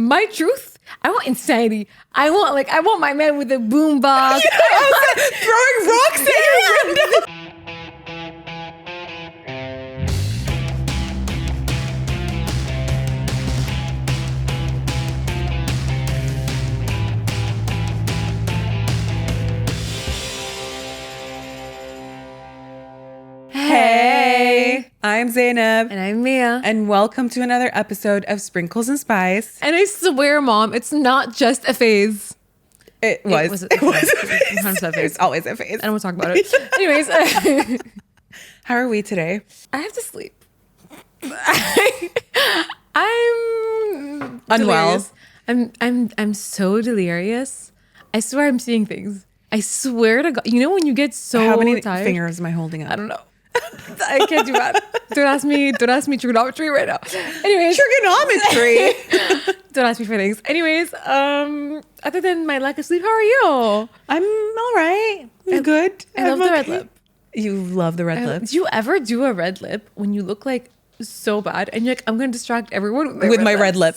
my truth. I want insanity. I want my man with a boombox. Throwing rocks at your window. Hey, I'm Zainab. And I'm Mia. And welcome to another episode of Sprinkles and Spice. And I swear, Mom, it's not just a phase. It was a phase. 100% phase. It's always a phase. I don't want to talk about it. Anyways. How are we today? I have to sleep. I'm unwell. delirious. I'm so delirious. I swear I'm seeing things. I swear to God. You know when you get so How many tired? fingers am I holding up? I don't know. I can't do that. Don't ask me trigonometry right now. Anyways. Trigonometry. Don't ask me for things. Anyways, other than my lack of sleep, how are you? I'm all right. I'm good. I love the red lip. You love the red lip? Do you ever do a red lip when you look like so bad and you're like, I'm going to distract everyone with my red lip?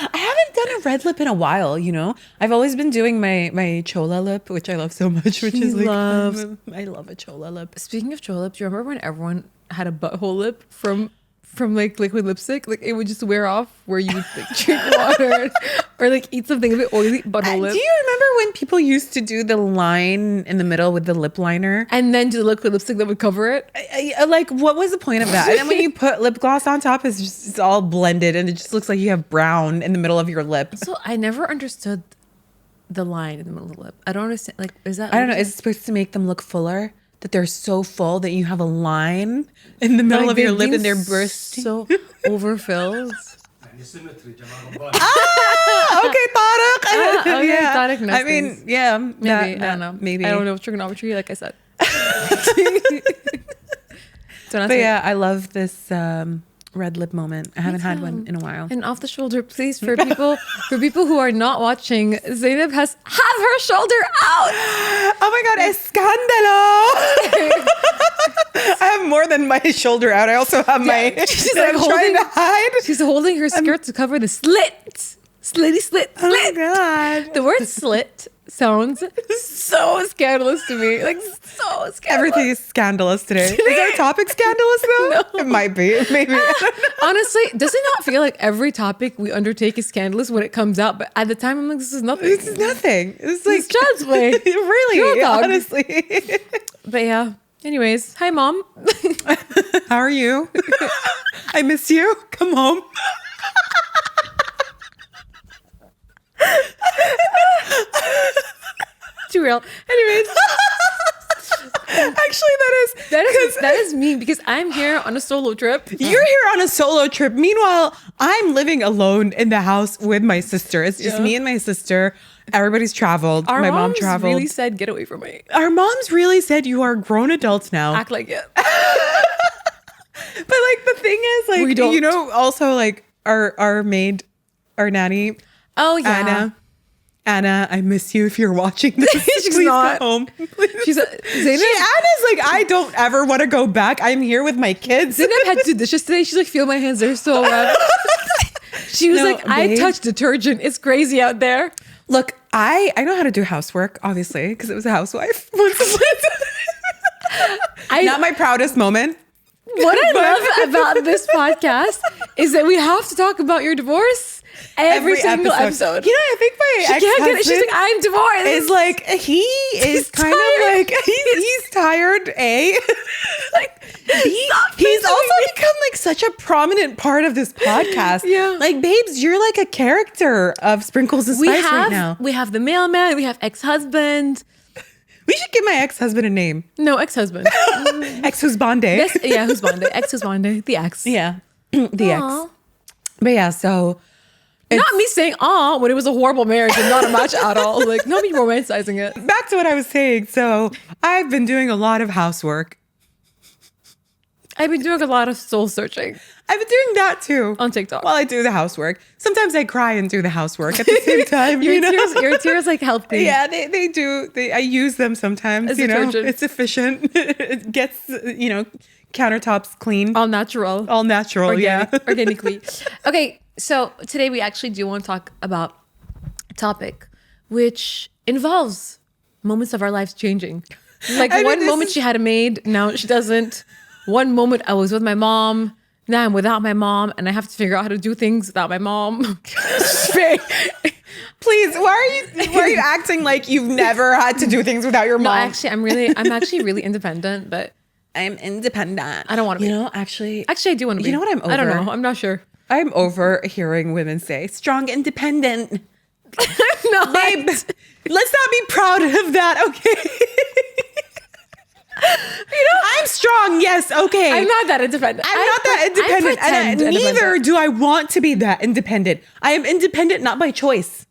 I haven't done a red lip in a while, you know. I've always been doing my chola lip, which I love so much, which is like I love a chola lip. Speaking of chola lips, do you remember when everyone had a butthole lip from like liquid lipstick? Like it would just wear off where you would like drink water or like eat something a bit oily, butthole lip. Do you remember when people used to do the line in the middle with the lip liner? And then do the liquid lipstick that would cover it? Like, what was the point of that? And then when you put lip gloss on top, it's all blended and it just looks like you have brown in the middle of your lip. So I never understood the line in the middle of the lip. I don't understand. Like, is that? I don't know. Is it supposed to make them look fuller? That they're so full that you have a line in the middle of your lip and they're bursting? So overfilled. Okay, Tarek. Yeah. Tarek knows I mean, things. yeah. Maybe. I don't know. Maybe. I don't know trigonometry, like I said. But yeah, I love this red lip moment. I haven't had one in a while. And off the shoulder, please, for people who are not watching, Zainab has her shoulder out. Oh my God, escándalo! I have more than my shoulder out. I also have my. She's like trying to hide. She's holding her skirt to cover the slit. Slitty slit. Oh my God. The word slit sounds so scandalous to me. Like so scandalous. Everything is scandalous today. Is our topic scandalous though? No. It might be. Maybe. Honestly, does it not feel like every topic we undertake is scandalous when it comes out? But at the time, I'm like, this is nothing. This is nothing. It's like child's play. Really, honestly. But yeah. Anyways, hi, Mom. How are you? I miss you. Come home. Too real. Anyways. Actually, that is me because I'm here on a solo trip. You're here on a solo trip. Meanwhile, I'm living alone in the house with my sister. It's just me and my sister. Everybody's traveled. Our my mom moms traveled. really said, get away from me. Our moms really said you are grown adults now. Act like it. But like the thing is, like, We don't. you know, also like our maid, our nanny. Oh yeah. Anna, I miss you if you're watching this. She's Please not. go home. She's Zainab. Anna's like, I don't ever want to go back. I'm here with my kids. Zainab had to do dishes today. She's like, feel my hands. They're so wet. She was No, like, I babe. touch detergent. It's crazy out there. Look, I know how to do housework, obviously, because it was a housewife. Not my proudest moment. What I love about this podcast is that we have to talk about your divorce every single episode. You know, I think my She can't get it. She's like, I'm divorced. is like, he is kind of like, he's tired, like, he's also become like such a prominent part of this podcast. Yeah. Like, babes, you're like a character of Sprinkles and Spice right now. We have the mailman. We have ex-husband. We should give my ex-husband a name. No, ex-husband. Ex-husbande. Yes, yeah, husbande. Ex-husbande. The ex. Yeah. The Aw. ex. But yeah, so... Not me saying "aw" when it was a horrible marriage and not a match at all. Like, not me romanticizing it. Back to what I was saying. So I've been doing a lot of housework. I've been doing a lot of soul searching I've been doing that too. on TikTok. While I do the housework. Sometimes I cry and do the housework at the same time. Your tears like help me. Yeah, they do. I use them sometimes. As you know, detergent. it's efficient. It gets, countertops clean. All natural. All natural. Organic, yeah. organically. Okay, So today we actually do want to talk about a topic which involves moments of our lives changing. Like one moment she had a maid, now she doesn't. One moment I was with my mom, now I'm without my mom, and I have to figure out how to do things without my mom. Please, why are you acting like you've never had to do things without your mom? No, actually, I'm actually really independent, but I'm independent. I don't want to be. Actually, I do want to be. You know what I'm over? I don't know. I'm not sure. I'm over hearing women say strong, independent. No, babe, let's not be proud of that, okay? I'm strong, yes, okay. I'm not that independent. I'm not that independent, and neither do I want to be that independent. I am independent not by choice.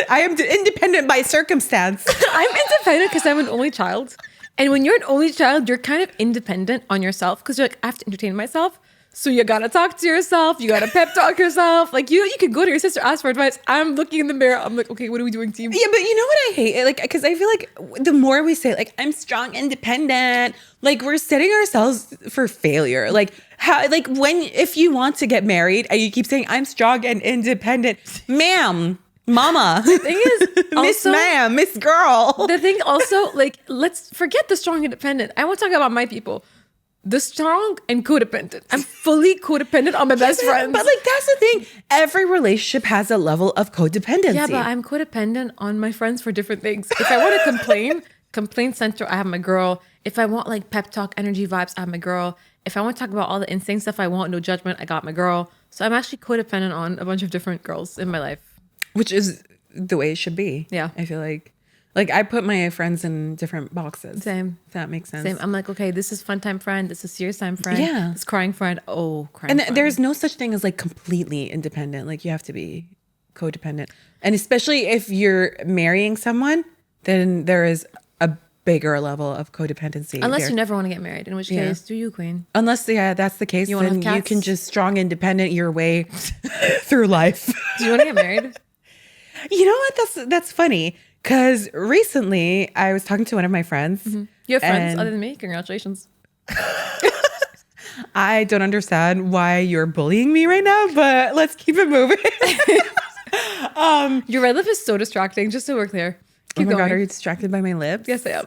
I am independent by circumstance. I'm independent because I'm an only child. And when you're an only child, you're kind of independent on yourself because you're like, I have to entertain myself. So you gotta talk to yourself. You gotta pep talk yourself. Like you can go to your sister, ask for advice. I'm looking in the mirror. I'm like, okay, what are we doing, team? Yeah, but you know what I hate? Like, because I feel like the more we say, like, I'm strong, independent, like we're setting ourselves for failure. Like how, like if you want to get married and you keep saying I'm strong and independent, ma'am, mama. The thing is, Miss Ma'am, Miss Girl. The thing also, like, let's forget the strong independent. I want to talk about my people. The strong and codependent. I'm fully codependent on my best friends. But like that's the thing. Every relationship has a level of codependency. Yeah, but I'm codependent on my friends for different things. If I want to complain center, I have my girl. If I want like pep talk, energy vibes, I have my girl. If I want to talk about all the insane stuff I want, no judgment, I got my girl. So I'm actually codependent on a bunch of different girls in my life. Which is the way it should be. Yeah. I feel like I put my friends in different boxes. Same. If that makes sense. Same. I'm like, okay, this is fun time friend. This is serious time friend. Yeah. This crying friend. Oh, crying and friend. there's no such thing as like completely independent. Like you have to be codependent. And especially if you're marrying someone, then there is a bigger level of codependency. Unless you never want to get married, in which case, do you, queen? Unless, that's the case, then you can just strong independent your way through life. Do you want to get married? You know what? That's funny. Because recently I was talking to one of my friends. Mm-hmm. You have friends other than me? Congratulations. I don't understand why you're bullying me right now, but let's keep it moving. Your red lip is so distracting, just so we're clear. Keep going. God, are you distracted by my lips? Yes, I am.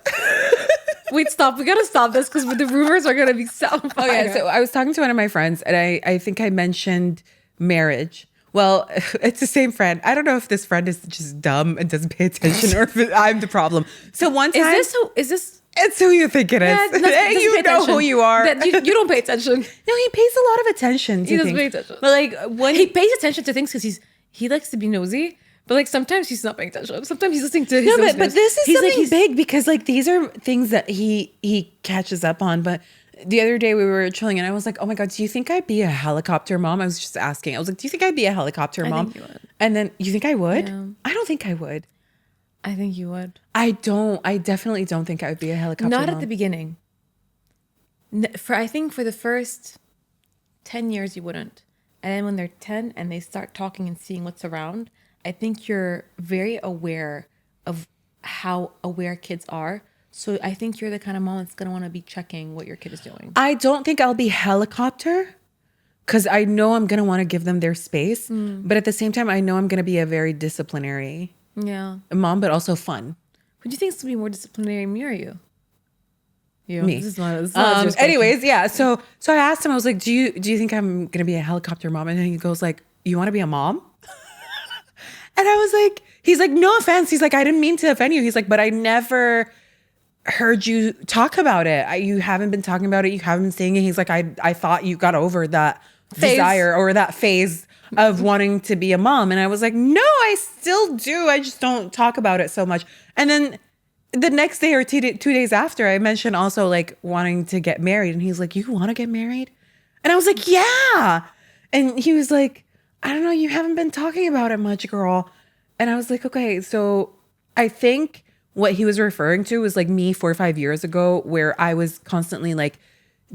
Wait, stop. We got to stop this because the rumors are going to be so fire. Okay, so I was talking to one of my friends and I think I mentioned marriage. Well, it's the same friend. I don't know if this friend is just dumb and doesn't pay attention or if I'm the problem. So one time... Is this... It's who you think it is. Yeah, you know who you are. You don't pay attention. No, he pays a lot of attention to He doesn't things. pay attention. But like when he pays attention to things because he likes to be nosy. But like sometimes he's not paying attention. Sometimes he's listening to his but this is something big because like these are things that he catches up on. But the other day we were chilling and I was like, oh my God, do you think I'd be a helicopter mom? I was just asking. I was like, do you think I'd be a helicopter mom? I think you would. And then you think I would? Yeah. I don't think I would. I think you would. I definitely don't think I would be a helicopter mom. Not at the beginning. I think for the first 10 years you wouldn't. And then when they're 10 and they start talking and seeing what's around, I think you're very aware of how aware kids are. So I think you're the kind of mom that's going to want to be checking what your kid is doing. I don't think I'll be helicopter because I know I'm going to want to give them their space. But at the same time, I know I'm going to be a very disciplinary mom, but also fun. Who do you think is going to be more disciplinary, me or you? You. Me. This is not anyways, yeah. So I asked him, I was like, do you think I'm going to be a helicopter mom? And then he goes like, you want to be a mom? And I was like, he's like, no offense. He's like, I didn't mean to offend you. He's like, but I never heard you talk about it. You haven't been talking about it. You haven't been saying it. He's like, I thought you got over that desire or that phase of wanting to be a mom. And I was like, no, I still do. I just don't talk about it so much. And then the next day or 2 days after, I mentioned also like wanting to get married. And he's like, you want to get married? And I was like, yeah. And he was like, I don't know, you haven't been talking about it much, girl. And I was like, okay, so I think what he was referring to was like me 4 or 5 years ago where I was constantly like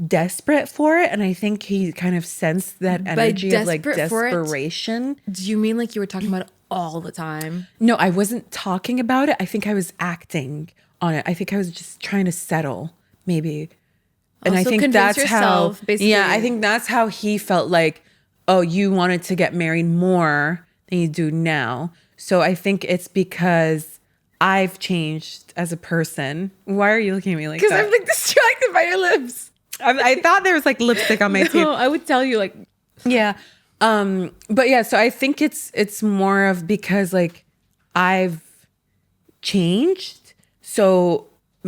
desperate for it. And I think he kind of sensed that energy of like desperation. Do you mean like you were talking about it all the time? No, I wasn't talking about it. I think I was acting on it. I think I was just trying to settle, maybe. And I think that's how, basically. yeah, I think that's how he felt like, oh, you wanted to get married more than you do now. So I think it's because I've changed as a person. Why are you looking at me like Because that? I'm like distracted by your lips. I thought there was like lipstick on my teeth. No, I would tell you like, Yeah. But yeah, so I think it's more of because like I've changed. So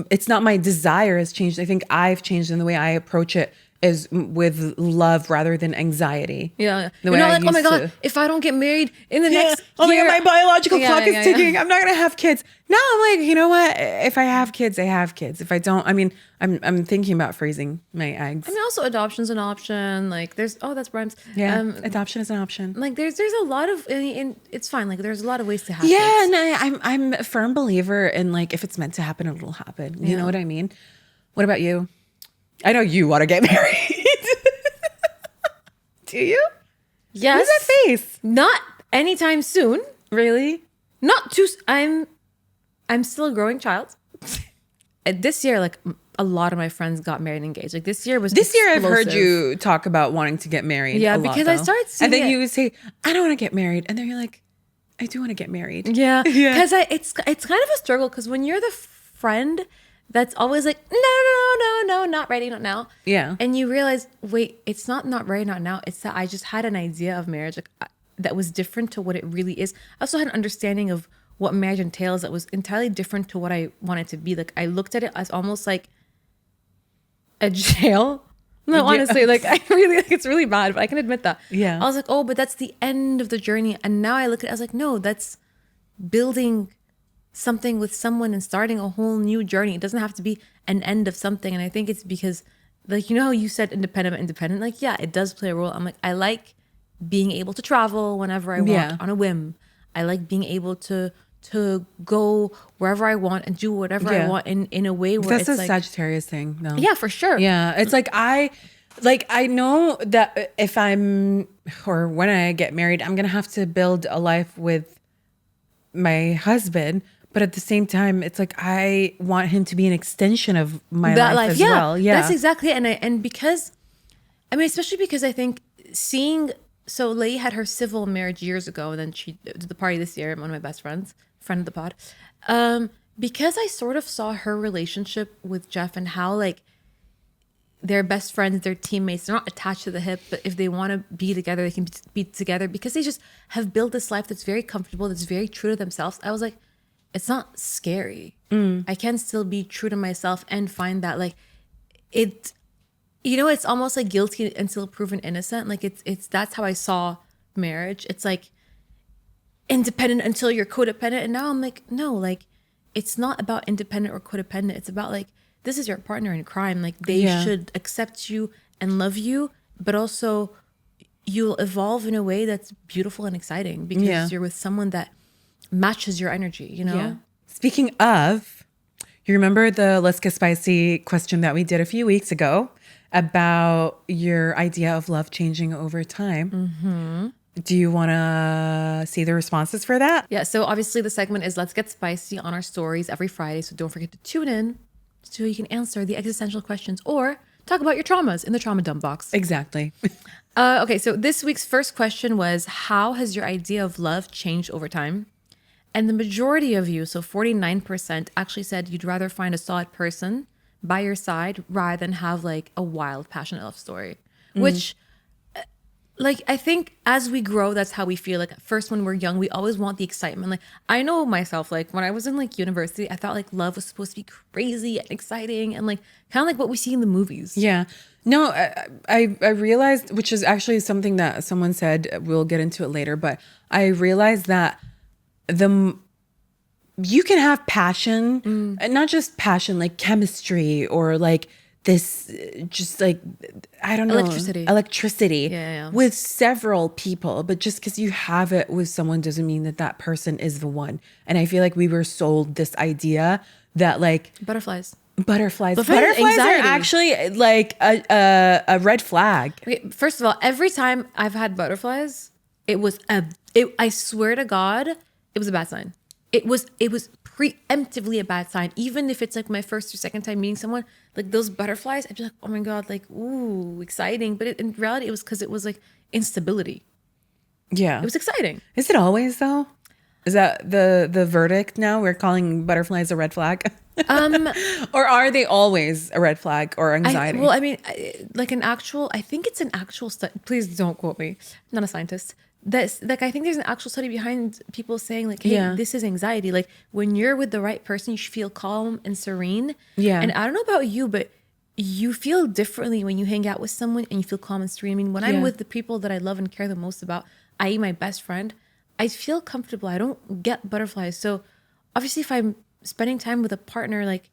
it's not my desire has changed. I think I've changed in the way I approach it is with love rather than anxiety. yeah. The You're way not I like, oh my used God, to. if I don't get married in the next Oh my year. God, my biological Yeah, clock yeah, is yeah. ticking. I'm not gonna have kids. Now I'm like, you know what? If I have kids, I have kids. If I don't, I mean, I'm thinking about freezing my eggs. I mean, also adoption's an option. Like there's, oh, that's rhymes. Yeah, adoption is an option. Like there's a lot of, and it's fine. Like there's a lot of ways to have Yeah, kids. and I'm a firm believer in like if it's meant to happen, it'll happen. You know Yeah. what I mean? What about you? I know you want to get married. Do you? Yes. What's that face? Not anytime soon. Really? Not too. I'm still a growing child. This year, like a lot of my friends got married and engaged. Like this year was This year, I've heard explosive. you talk about wanting to get married. Yeah, a lot, because I though. started seeing and then it- you would say, "I don't want to get married," and then you're like, "I do want to get married." Yeah, Yeah. because it's kind of a struggle because when you're the friend that's always like, no, not ready, not now. Yeah. And you realize, wait, it's not ready, not now. It's that I just had an idea of marriage like that was different to what it really is. I also had an understanding of what marriage entails that was entirely different to what I wanted to be. Like I looked at it as almost like a jail. No, Yeah. honestly, like I really like it's really bad, but I can admit that. Yeah. I was like, oh, but that's the end of the journey. And now I look at it, I was like, no, that's building something with someone and starting a whole new journey. It doesn't have to be an end of something. And I think it's because, like, you know how you said independent? Like, yeah, it does play a role. I'm like, I like being able to travel whenever I want Yeah. on a whim. I like being able to go wherever I want and do whatever Yeah. I want in a way where That's it's a like, Sagittarius thing, no? yeah, for sure. Yeah, it's like I know that if I'm or when I get married, I'm gonna have to build a life with my husband. But at the same time, it's like I want him to be an extension of my life as yeah, well. Yeah, that's exactly it. And because, I mean, especially because I think seeing, so Leigh had her civil marriage years ago, and then she did the party this year. One of my best friends, friend of the pod, because I sort of saw her relationship with Jeff and how like they're best friends, they're teammates, they're not attached to the hip, but if they want to be together, they can be together because they just have built this life that's very comfortable, that's very true to themselves. I was like, it's not scary. I can still be true to myself and find that like it, you know, it's almost like guilty until proven innocent. Like it's that's how I saw marriage. It's like independent until you're codependent. And now I'm like, no, like it's not about independent or codependent. It's about like, this is your partner in crime. Like they Yeah. should accept you and love you, but also you'll evolve in a way that's beautiful and exciting because Yeah. you're with someone that matches your energy, you know? Yeah. Speaking of, you remember the Let's Get Spicy question that we did a few weeks ago about your idea of love changing over time? Mm-hmm. Do you want to see the responses for that? Yeah, so obviously the segment is Let's Get Spicy on our stories every Friday. So don't forget to tune in so you can answer the existential questions or talk about your traumas in the trauma dump box. Exactly. Okay, so this week's first question was, how has your idea of love changed over time? And the majority of you, so 49%, actually said you'd rather find a solid person by your side rather than have like a wild, passionate love story. Which, like, I think as we grow, that's how we feel. Like, at first, when we're young, we always want the excitement. Like, I know myself, like, when I was in like university, I thought like love was supposed to be crazy and exciting and like kind of like what we see in the movies. Yeah. No, I realized, which is actually something that someone said, we'll get into it later, but I realized that you can have passion, and not just passion, like chemistry or like this, just like, I don't know. Electricity Yeah. with several people, but just because you have it with someone doesn't mean that that person is the one. And I feel like we were sold this idea that like Butterflies. butterflies Butterflies, are anxiety. actually like a red flag. Okay, first of all, every time I've had butterflies, I swear to God, it was a bad sign. It was preemptively a bad sign. Even if it's like my first or second time meeting someone, like those butterflies, I'd be like, oh my God, like, ooh, exciting. But in reality, it was because it instability. Yeah. It was exciting. Is it always though? Is that the verdict now? We're calling butterflies a red flag? Or are they always a red flag or anxiety? Well, I mean, I think it's an actual study. Please don't quote me. I'm not a scientist. That's like, I think there's an actual study behind people saying like, hey, Yeah. this is anxiety. Like when you're with the right person, you should feel calm and serene. Yeah. And I don't know about you, but you feel differently when you hang out with someone and you feel calm and serene. I mean, when I'm with the people that I love and care the most about, i.e. my best friend, I feel comfortable. I don't get butterflies. So obviously if I'm spending time with a partner, like,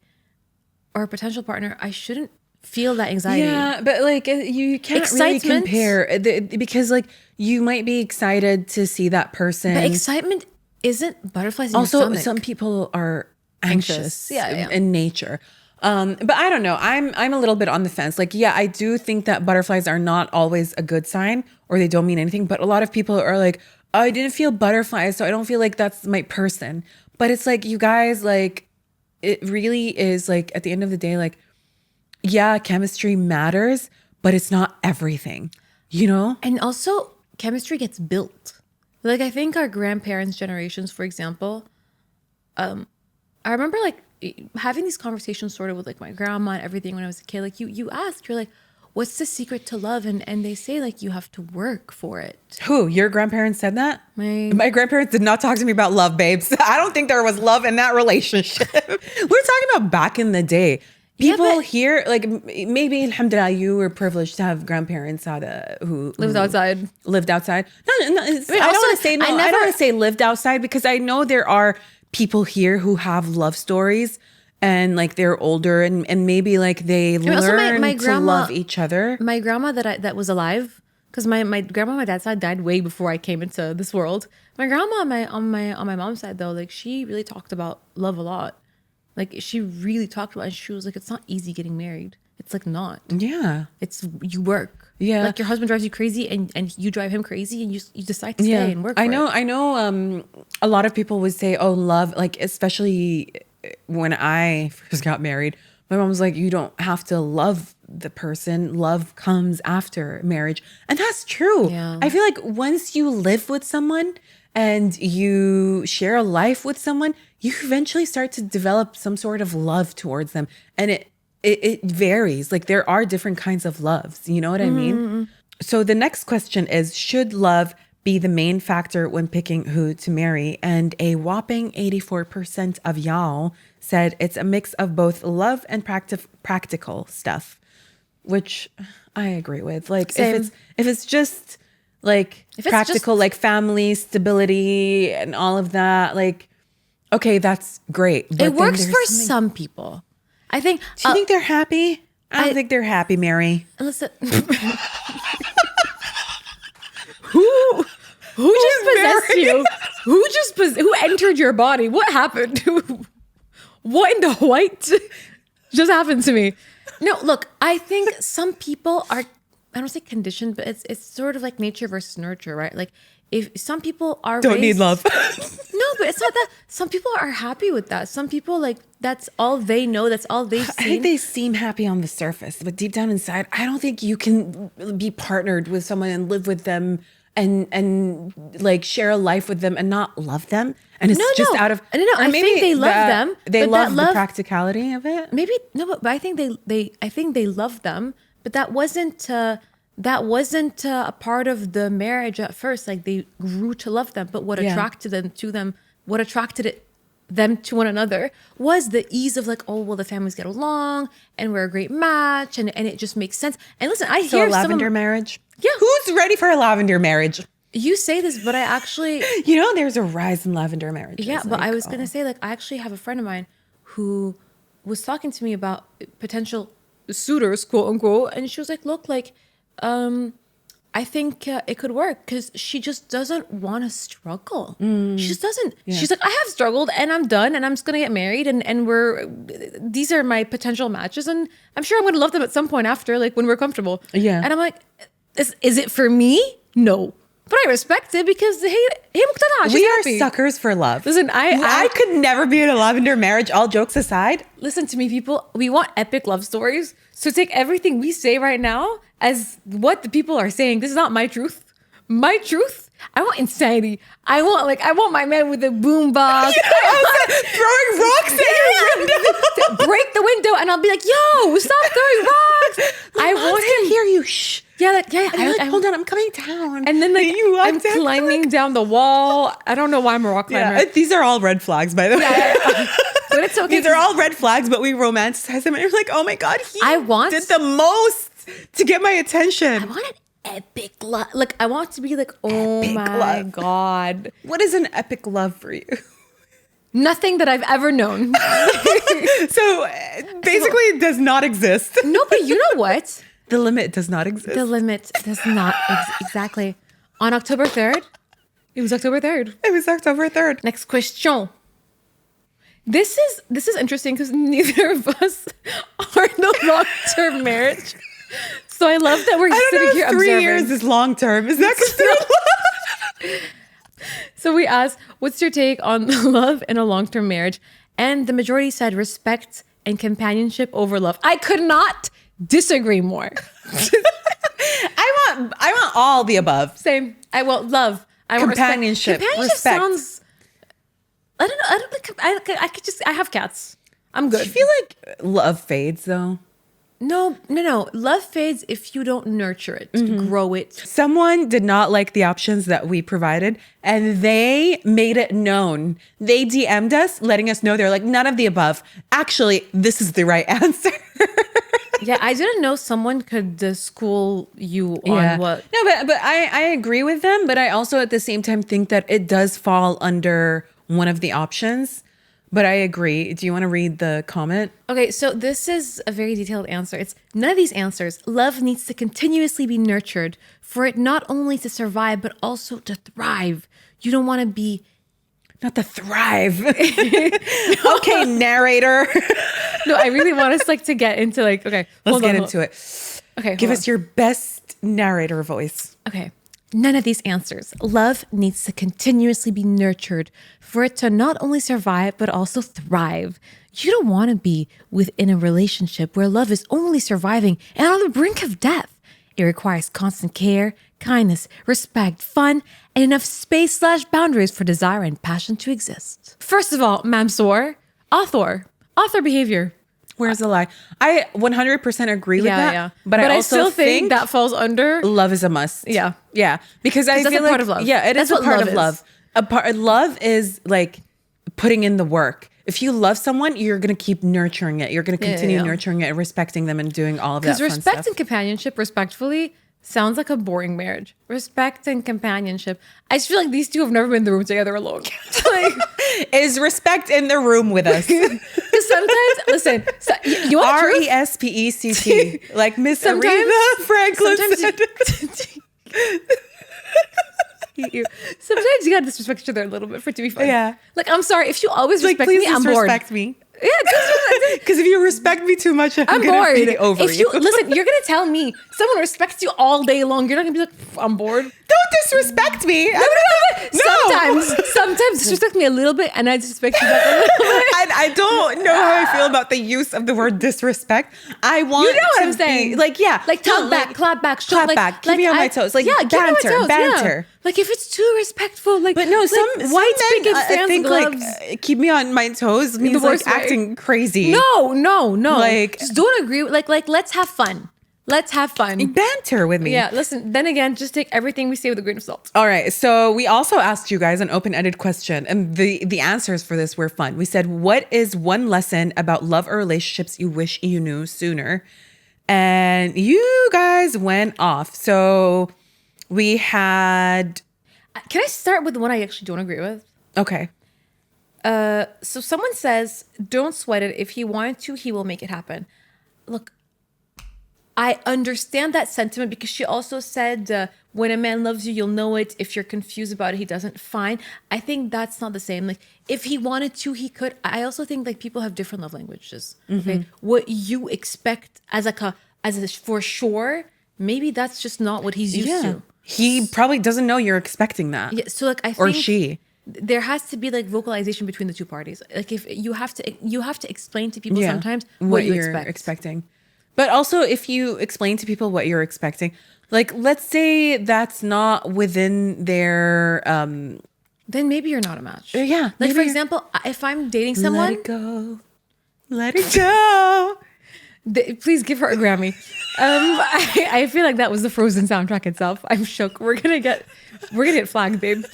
or a potential partner, I shouldn't feel that anxiety. Yeah, but like you can't really Excitement. compare because like you might be excited to see that person. But excitement isn't butterflies in your Also, stomach. some people are anxious Yeah. in nature. But I don't know. I'm a little bit on the fence. Like, yeah, I do think that butterflies are not always a good sign or they don't mean anything. But a lot of people are like, oh, I didn't feel butterflies, so I don't feel like that's my person. But it's like, you guys, like, it really is like at the end of the day, like, yeah, chemistry matters, but it's not everything, you know? And also, chemistry gets built. Like, I think our grandparents' generations, for example, I remember like having these conversations sort of with like my grandma and everything when I was a kid. Like you ask, you're like, what's the secret to love? And they say like, you have to work for it. Who? Your grandparents said that? My grandparents did not talk to me about love, babes. I don't think there was love in that relationship. We're talking about back in the day. People here, like maybe, alhamdulillah, you were privileged to have grandparents who Lived outside. Lived outside. No, I don't also, want to say no. I don't want to say lived outside because I know there are people here who have love stories and like they're older and maybe like they learn to love each other. My grandma that was alive, because my grandma on my dad's side died way before I came into this world. My grandma on my mom's side though, like she really talked about love a lot. Like she really talked about it. She was like, it's not easy getting married. It's like not. Yeah. It's you work. Yeah. Like your husband drives you crazy and you drive him crazy and you decide to stay and work for I know it. a lot of people would say, oh, love, like especially when I first got married, my mom was like, you don't have to love the person. Love comes after marriage. And that's true. Yeah. I feel like once you live with someone and you share a life with someone, you eventually start to develop some sort of love towards them. And it varies. Like there are different kinds of loves. You know what I mean? So the next question is, should love be the main factor when picking who to marry? And a whopping 84% of y'all said it's a mix of both love and practical stuff, which I agree with. Like Same. if it's just like practical, like family stability and all of that, like, okay, that's great. But It works for some people. I think. Do you think they're happy? I don't think they're happy, Mary. Listen. Who just possessed you? Who entered your body? What happened? What in the white just happened to me? No, look, I think some people are, I don't say conditioned, but it's sort of like nature versus nurture, right? Like if some people are Don't need love. No, but it's not that. Some people are happy with that. Some people like that's all they know. That's all they've seen. I think they seem happy on the surface, but deep down inside, I don't think you can be partnered with someone and live with them and like share a life with them and not love them. And it's just out of no. I think they love them. They but love that the practicality of it. Maybe no, but I think I think they love them. But that wasn't a part of the marriage at first. Like they grew to love them. But what attracted them to them, what attracted them to one another was the ease of like, oh, well, the families get along and we're a great match and it just makes sense. And listen, I hear a lavender marriage. Yeah. Who's ready for a lavender marriage? You say this, but I actually... You know, there's a rise in lavender marriages. Yeah, but I was going to say, like, I actually have a friend of mine who was talking to me about potential suitors, quote unquote. And she was like, look, like, I think it could work because she just doesn't want to struggle. She just doesn't. Yeah. She's like, I have struggled and I'm done and I'm just going to get married and these are my potential matches. And I'm sure I'm going to love them at some point after, like when we're comfortable. Yeah. And I'm like, is it for me? No. But I respect it because we are suckers for love. Listen, I could never be in a lavender marriage, all jokes aside. Listen to me, people. We want epic love stories. So take everything we say right now as what the people are saying. This is not my truth. my truth, I want insanity. I want my man with a boombox. Throwing rocks at your window. Break the window, and I'll be like, "Yo, stop throwing rocks!" I want to him. hear you. Shh. Yeah, like, yeah. And you're like, hold on, I'm coming down. And then like you I'm climbing down the wall. I don't know why I'm a rock climber. Yeah, these are all red flags, by the way. But it's okay. These are all red flags, but we romanticize them, and you're like, oh my god, he did the most to get my attention. I want an epic love. Like I want to be like, oh Epic my love. god. What is an epic love for you? Nothing that I've ever known. So basically, it does not exist. No, but you know what? The limit does not exist. The limit does not exactly. On October 3rd, it was October 3rd. It was October 3rd. Next question. This is interesting because neither of us are in a long-term marriage. So I love that we're sitting here 3 observing. years is long term. Is that considered? So we asked, what's your take on love in a long-term marriage? And the majority said respect and companionship over love. I could not disagree more. I want all the above. Same. I want love. I want Companionship, Companionship respect. sounds. I don't know. I don't like. I could just. I have cats. I'm good. I feel like love fades though. No. Love fades if you don't nurture it, grow it. Someone did not like the options that we provided, and they made it known. They DM'd us, letting us know they're like, none of the above. Actually, this is the right answer. Yeah, I didn't know someone could school you on what. No, but I agree with them, but I also at the same time think that it does fall under one of the options. But I agree. Do you want to read the comment? Okay, so this is a very detailed answer. It's none of these answers. Love needs to continuously be nurtured for it not only to survive, but also to thrive. You don't want to be... Not to thrive. Okay, narrator. No, I really want us like to get into like, okay. Let's get into it. Okay, Give us your best narrator voice. Okay. None of these answers. Love needs to continuously be nurtured for it to not only survive, but also thrive. You don't want to be within a relationship where love is only surviving and on the brink of death. It requires constant care, kindness, respect, fun, and enough space/boundaries for desire and passion to exist. First of all, Mamsor, author behavior. Where's the lie? I 100% agree with that. Yeah. But I also still think that falls under love is a must. Yeah. Yeah. Because I that's feel a part like, of love. Yeah, it That's is a what part love of is. love. Love is like putting in the work. If you love someone, you're going to keep nurturing it. You're going to continue nurturing it and respecting them and doing all of that fun Because respect stuff. and companionship, respectfully, sounds like a boring marriage. Respect and companionship. I just feel like these two have never been in the room together alone. Like, Is respect in the room with us? because sometimes, listen, you want the truth? RESPECT. Like Miss Sometimes- Aretha Franklin said. Sometimes you gotta disrespect each other a little bit for it to be fun. Yeah. Like, I'm sorry, if you always Like, respect please me, I'm bored. disrespect me. Yeah, Because if you respect me too much, I'm I'm gonna bored. be over If you listen, you're gonna tell me someone respects you all day long. You're not gonna be like, I'm bored. Don't disrespect me. No. Sometimes disrespect me a little bit, and I disrespect you back a little bit. I don't know how I feel about the use of the word disrespect. I want You know what to I'm saying? be, like, yeah. Like no, talk back, clap back, show, clap like, back. Keep me on my toes. Like, keep me on my banter, toes, banter. yeah. Like if it's too respectful, like But no, like some white men, spigot I fans think gloves. like keep me on my toes means like worst way. acting crazy. No. Like- Just don't agree. Like let's have fun. Let's have fun. Banter with me. Yeah, listen, then again, just take everything we say with a grain of salt. All right. So we also asked you guys an open-ended question, and the answers for this were fun. We said, what is one lesson about love or relationships you wish you knew sooner? And you guys went off. So we had... Can I start with the one I actually don't agree with? Okay. So someone says, don't sweat it. If he wanted to, he will make it happen. Look, I understand that sentiment because she also said, when a man loves you, you'll know it. If you're confused about it, he doesn't. Fine. I think that's not the same. Like, if he wanted to, he could. I also think like people have different love languages. Okay, what you expect as a for sure, maybe that's just not what he's used to. He probably doesn't know you're expecting that. Yeah. So like, I think Or she. there has to be like vocalization between the two parties. Like, if you have to explain to people sometimes what you you're expect. expecting. But also, if you explain to people what you're expecting, Like, let's say that's not within their, Then maybe you're not a match. yeah. Like, maybe for example, if I'm dating someone, let it go. Let it go. please give her a Grammy. I feel like that was the Frozen soundtrack itself. I'm shook. We're gonna get flagged, babe.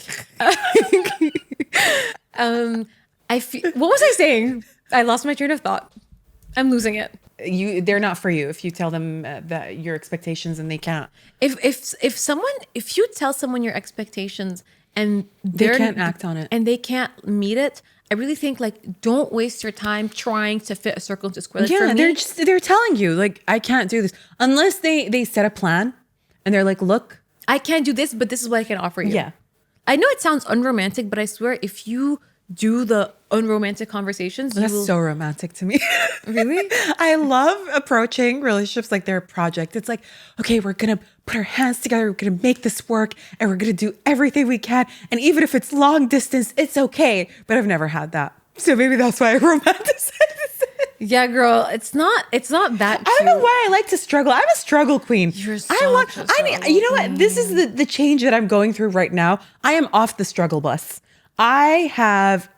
I feel. What was I saying? I lost my train of thought. I'm losing it. They're not for you if you tell them that your expectations and they can't. If you tell someone your expectations and They can't act on it. and they can't meet it, I really think like don't waste your time trying to fit a circle into a square. Like, Yeah, for me, they're telling you like I can't do this unless they set a plan and they're like, look, I can't do this, but this is what I can offer you. Yeah. I know it sounds unromantic, but I swear if you do the unromantic conversations, you that's will. so romantic to me. Really? I love approaching relationships like they're a project. It's like, okay, we're gonna put our hands together, we're gonna make this work, and we're gonna do everything we can. And even if it's long distance, it's okay. But I've never had that. So maybe that's why I romanticize it. Yeah, girl, it's not that cute. I don't know why I like to struggle. I'm a struggle queen. You're I mean, you know what? This is the change that I'm going through right now. I am off the struggle bus. I have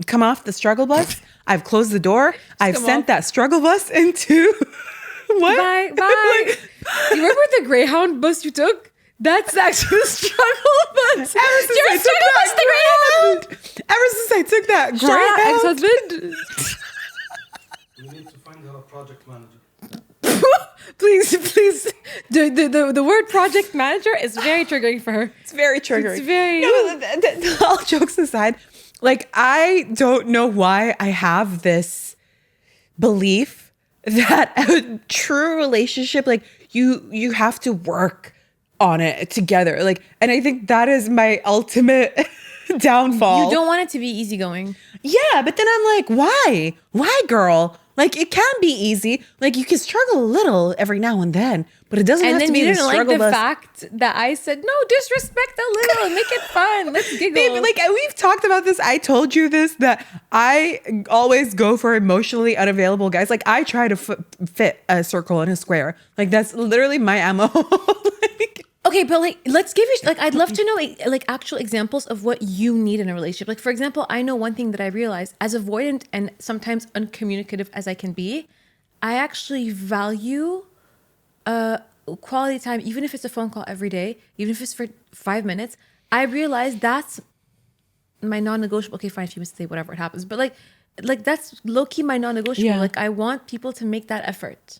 come off the struggle bus. I've closed the door. I've sent that struggle bus into what? Bye, bye. You remember the Greyhound bus you took? That's actually the struggle bus. Ever since I took that Shout out Greyhound. ex-husband. We need to find a project manager. Please. The word project manager is very triggering for her. It's very triggering. It's very. No, all jokes aside, like I don't know why I have this belief that a true relationship, like you have to work on it together. Like, and I think that is my ultimate downfall. You don't want it to be easygoing. Yeah, but then I'm like, why? Why, girl? Like, it can be easy. Like, you can struggle a little every now and then, but it doesn't And have then to be you the didn't like struggle the bus. fact that I said, no, disrespect a little. Make it fun. Let's giggle. Babe, like we've talked about this. I told you this, that I always go for emotionally unavailable guys. Like I try to fit a circle in a square. Like that's literally my MO. Like, Okay, but like, let's give you like I'd love to know like actual examples of what you need in a relationship. Like for example, I know one thing that I realized, as avoidant and sometimes uncommunicative as I can be, I actually value quality time, even if it's a phone call every day, even if it's for 5 minutes. I realize that's my non-negotiable. Okay, fine, if you say whatever, it happens. But like that's low-key my non-negotiable. Yeah. Like I want people to make that effort.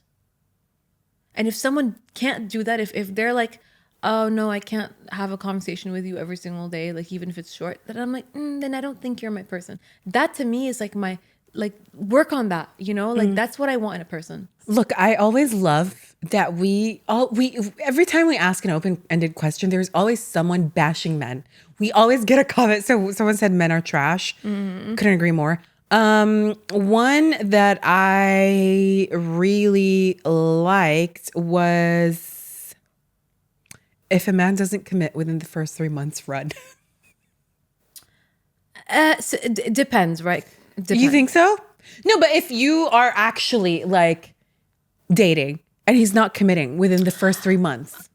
And if someone can't do that, if they're like, oh no, I can't have a conversation with you every single day, like even if it's short, then I'm like, then I don't think you're my person. That to me is like my, like work on that, you know, like that's what I want in a person. look, I always love that we every time we ask an open-ended question, there's always someone bashing men. We always get a comment. So someone said men are trash. Couldn't agree more. One that I really liked was, if a man doesn't commit within the first 3 months, run. So it depends, right? Depends. You think so? No, but if you are actually like dating and he's not committing within the first 3 months,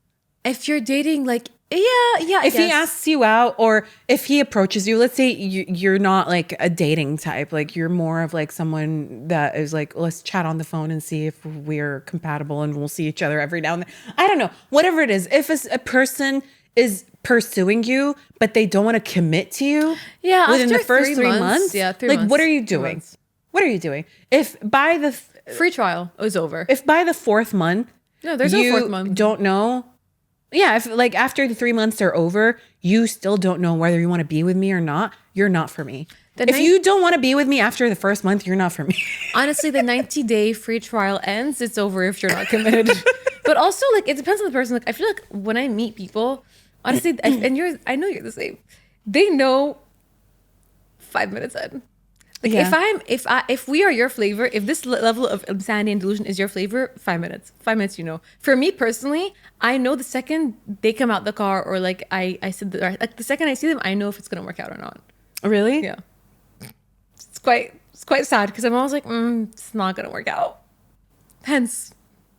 If you're dating, like, yeah. if he asks you out or if he approaches you, let's say you're not like a dating type, like you're more of like someone that is like, let's chat on the phone and see if we're compatible and we'll see each other every now and then. I don't know, whatever it is. If a person is pursuing you, but they don't want to commit to you within the after first 3 months, yeah, 3 like months, what are you 3 doing? months. What are you doing? If by the Free trial is over. if by the 4th month, No, there's no you 4th month. don't know. Yeah, if like after the 3 months are over, you still don't know whether you want to be with me or not, you're not for me. If you don't want to be with me after the first month, you're not for me. Honestly, the 90-day free trial ends. It's over if you're not committed. But also, like, it depends on the person. Like, I feel like when I meet people, honestly, and I know you're the same. They know 5 minutes in. Like, Yeah. if we are your flavor, if this level of insanity and delusion is your flavor, 5 minutes. 5 minutes, you know. For me personally, I know the second they come out the car or like I said, like the second I see them, I know if it's gonna work out or not. Really? Yeah. It's quite sad because I'm always like, it's not gonna work out. Hence,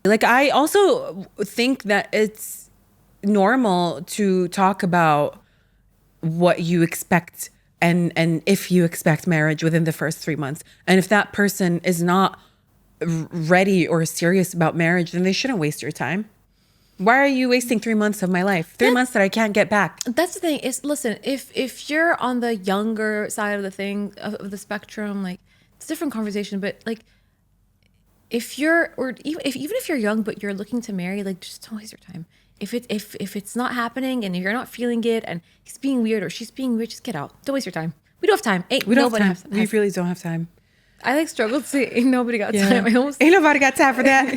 Like, I also think that it's normal to talk about what you expect and if you expect marriage within the first 3 months. And if that person is not ready or serious about marriage, then they shouldn't waste your time. Why are you wasting 3 months of my life? 3 months that I can't get back. That's the thing. Is listen, if you're on the younger side of the thing of the spectrum, like it's a different conversation. But like, if you're or even if you're young but you're looking to marry, like just don't waste your time. If it's not happening and you're not feeling it and he's being weird or she's being weird, just get out. Don't waste your time. We don't have time. We don't have time. We really don't have time. I like struggled to say ain't nobody got time. I almost Ain't nobody got time for that.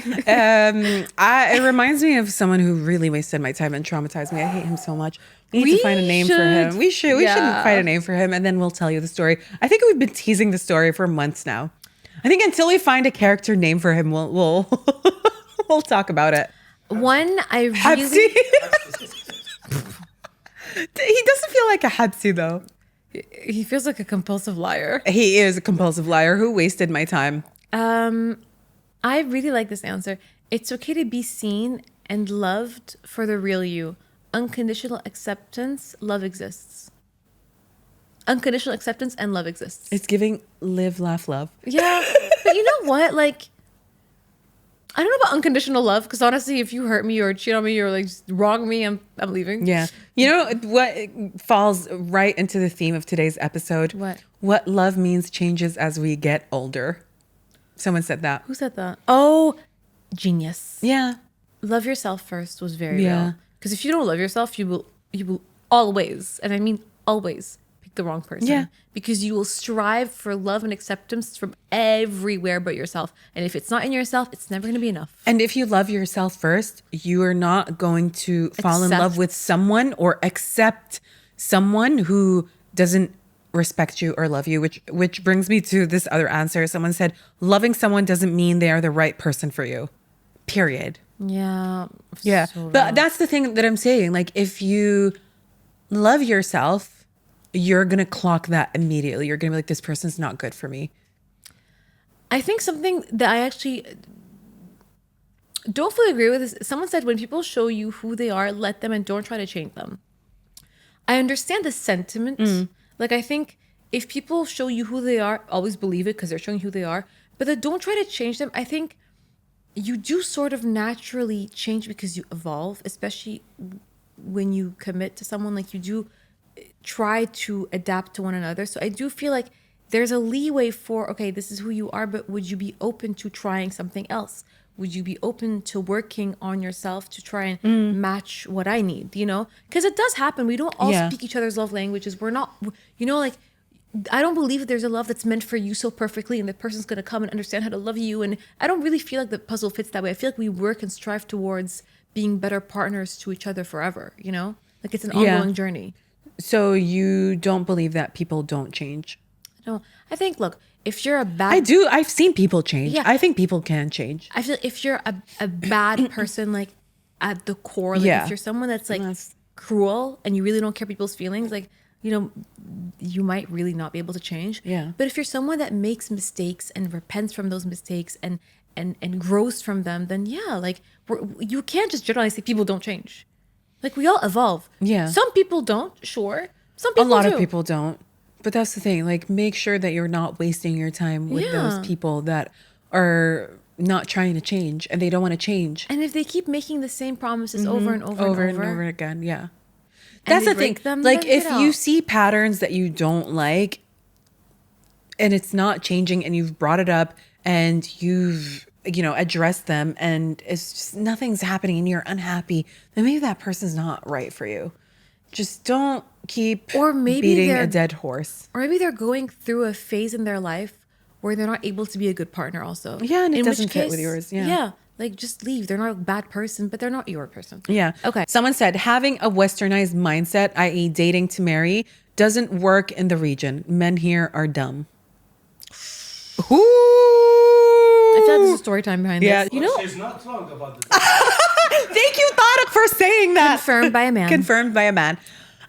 It reminds me of someone who really wasted my time and traumatized me. I hate him so much. We need to find a name for him. We should find a name for him, and then we'll tell you the story. I think we've been teasing the story for months now. I think until we find a character name for him, we'll we'll talk about it. One I really Habsi. He doesn't feel like a Habsi though. he feels like a compulsive liar. He is a compulsive liar who wasted my time. I really like this answer. It's okay to be seen and loved for the real you. Unconditional acceptance, love exists. Unconditional acceptance and love exists. It's giving live, laugh, love. Yeah, but you know what? Like, I don't know about unconditional love because honestly, if you hurt me or cheat on me or like wrong me, I'm leaving. Yeah. You know what falls right into the theme of today's episode? What? What love means changes as we get older. Someone said that. Who said that? Oh, genius. Yeah. Love yourself first was very Yeah. real. Because if you don't love yourself, you will always, and I mean always, pick the wrong person. Yeah. Because you will strive for love and acceptance from everywhere but yourself. And if it's not in yourself, it's never going to be enough. And if you love yourself first, you are not going to fall in love with someone or accept someone who doesn't respect you or love you, which brings me to this other answer. Someone said, loving someone doesn't mean they are the right person for you. Period. Yeah. Yeah. So But wrong. that's the thing that I'm saying. Like, if you love yourself, you're going to clock that immediately. You're going to be like, this person's not good for me. I think something that I actually don't fully agree with is someone said, when people show you who they are, let them and don't try to change them. I understand the sentiment. Like, I think if people show you who they are, always believe it because they're showing who they are. But then don't try to change them. I think you do sort of naturally change because you evolve, especially when you commit to someone. Like, you do try to adapt to one another. So I do feel like there's a leeway for, okay, this is who you are, but would you be open to trying something else? Would you be open to working on yourself to try and match what I need, you know? Because it does happen. We don't all speak each other's love languages. We're not, you know, like, I don't believe that there's a love that's meant for you so perfectly and the person's going to come and understand how to love you. And I don't really feel like the puzzle fits that way. I feel like we work and strive towards being better partners to each other forever, you know? Like, it's an ongoing journey. So you don't believe that people don't change? No, I think, look, if you're a bad... I do. I've seen people change. Yeah. I think people can change. I feel if you're a bad person, like, at the core, like, if you're someone that's, like, cruel and you really don't care people's feelings, like, you know, you might really not be able to change. Yeah. But if you're someone that makes mistakes and repents from those mistakes and grows from them, then yeah, like, you can't just generally say people don't change. Like, we all evolve. Yeah. Some people don't, sure. Some people A lot do. of people don't. But that's the thing. Like, make sure that you're not wasting your time with those people that are not trying to change and they don't want to change. And if they keep making the same promises over and over and over again, yeah. and That's they the thing. break them, Like, then if get you out. see patterns that you don't like and it's not changing and you've brought it up and you've, you know, addressed them and it's just nothing's happening and you're unhappy, then maybe that person's not right for you. Just don't keep Or maybe beating they're- a dead horse. Or maybe they're going through a phase in their life where they're not able to be a good partner also. Yeah, and it In which doesn't fit with yours. Yeah. Yeah. Like, just leave. They're not a bad person, but they're not your person. Yeah. Okay. Someone said having a westernized mindset, i.e., dating to marry, doesn't work in the region. Men here are dumb. Ooh. I feel like there's a story time behind this. You You know, She's not wrong about this. Thank you, Thought, for saying that. confirmed by a man. Confirmed by a man.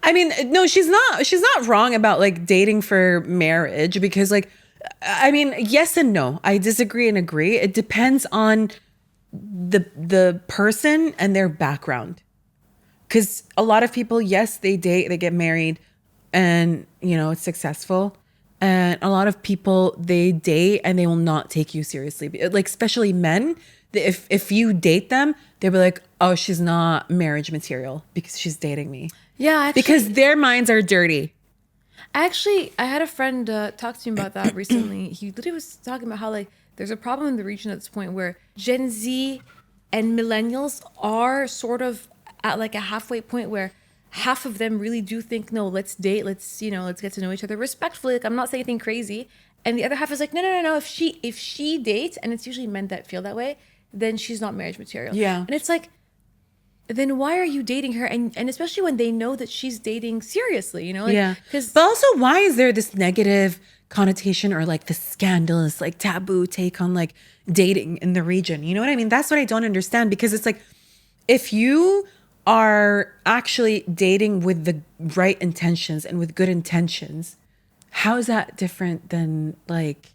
I mean, no, she's not wrong about like dating for marriage because like, I mean, yes and no. I disagree and agree. It depends on the person and their background. Because a lot of people, yes, they date, they get married, and it's successful. And a lot of people, they date and they will not take you seriously. Like, especially men, if you date them, they'll be like, oh, she's not marriage material because she's dating me. Yeah, actually, Because their minds are dirty. I had a friend talk to me about that recently. He literally was talking about how like there's a problem in the region at this point where Gen Z and millennials are sort of at like a halfway point where half of them really do think, no, let's date, let's get to know each other respectfully. Like, I'm not saying anything crazy. And the other half is like, no. If she dates, and it's usually men that feel that way, then she's not marriage material. Yeah. And it's like, then why are you dating her? And especially when they know that she's dating seriously, like, Yeah. Because But also, why is there this negative connotation or like the scandalous, like taboo take on like dating in the region? You know what I mean? That's what I don't understand, because it's like, if you are actually dating with the right intentions and with good intentions, how is that different than like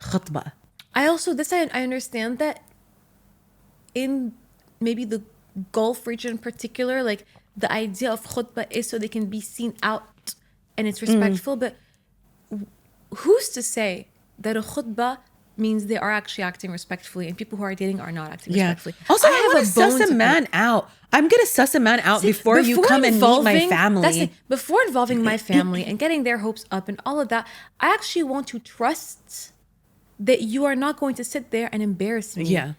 khutbah? I understand that in maybe the Gulf region in particular, like the idea of khutbah is so they can be seen out and it's respectful. But who's to say that a khutbah means they are actually acting respectfully and people who are dating are not acting respectfully? Also, I want to suss a man out. I'm going to suss a man out before you come and meet my family. Before involving my family and getting their hopes up and all of that, I actually want to trust that you are not going to sit there and embarrass me. Yeah.